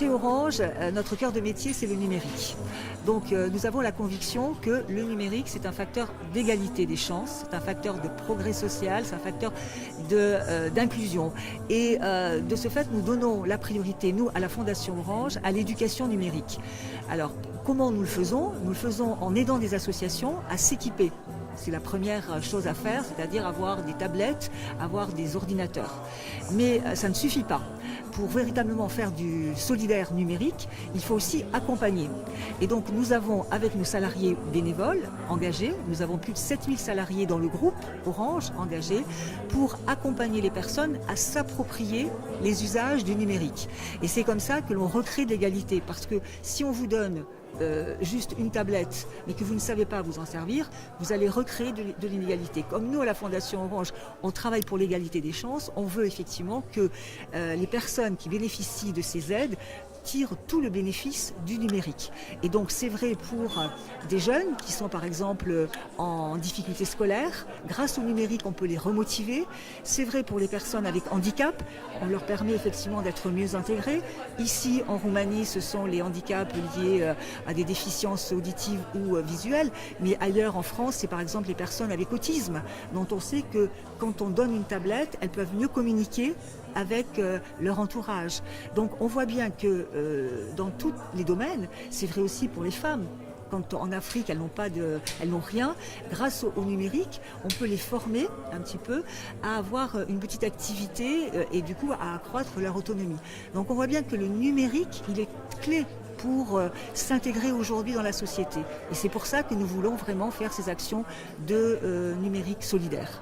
Chez Orange, notre cœur de métier, c'est le numérique. Donc nous avons la conviction que le numérique, c'est un facteur d'égalité des chances, c'est un facteur de progrès social, c'est un facteur d'inclusion. Et de ce fait, nous donnons la priorité, nous, à la Fondation Orange, à l'éducation numérique. Alors, comment nous le faisons? Nous le faisons en aidant des associations à s'équiper. C'est la première chose à faire, c'est-à-dire avoir des tablettes, avoir des ordinateurs. Mais ça ne suffit pas. Pour véritablement faire du solidaire numérique, il faut aussi accompagner. Et donc nous avons, avec nos salariés bénévoles engagés, nous avons plus de 7000 salariés dans le groupe Orange engagés pour accompagner les personnes à s'approprier les usages du numérique. Et c'est comme ça que l'on recrée de l'égalité. Parce que si on vous donne juste une tablette, mais que vous ne savez pas vous en servir, vous allez recréer de l'inégalité. Comme nous, à la Fondation Orange, on travaille pour l'égalité des chances, on veut effectivement que les personnes qui bénéficient de ces aides tirent tout le bénéfice du numérique. Et donc c'est vrai pour des jeunes qui sont par exemple en difficulté scolaire. Grâce au numérique, on peut les remotiver. C'est vrai pour les personnes avec handicap. On leur permet effectivement d'être mieux intégrés. Ici, en Roumanie, ce sont les handicaps liés à des déficiences auditives ou visuelles. Mais ailleurs en France, c'est par exemple les personnes avec autisme, dont on sait que quand on donne une tablette, elles peuvent mieux communiquer avec leur entourage. Donc on voit bien que dans tous les domaines, c'est vrai aussi pour les femmes. Quand en Afrique, elles n'ont rien, grâce au numérique, on peut les former un petit peu à avoir une petite activité et du coup à accroître leur autonomie. Donc on voit bien que le numérique, il est clé pour s'intégrer aujourd'hui dans la société. Et c'est pour ça que nous voulons vraiment faire ces actions de numérique solidaire.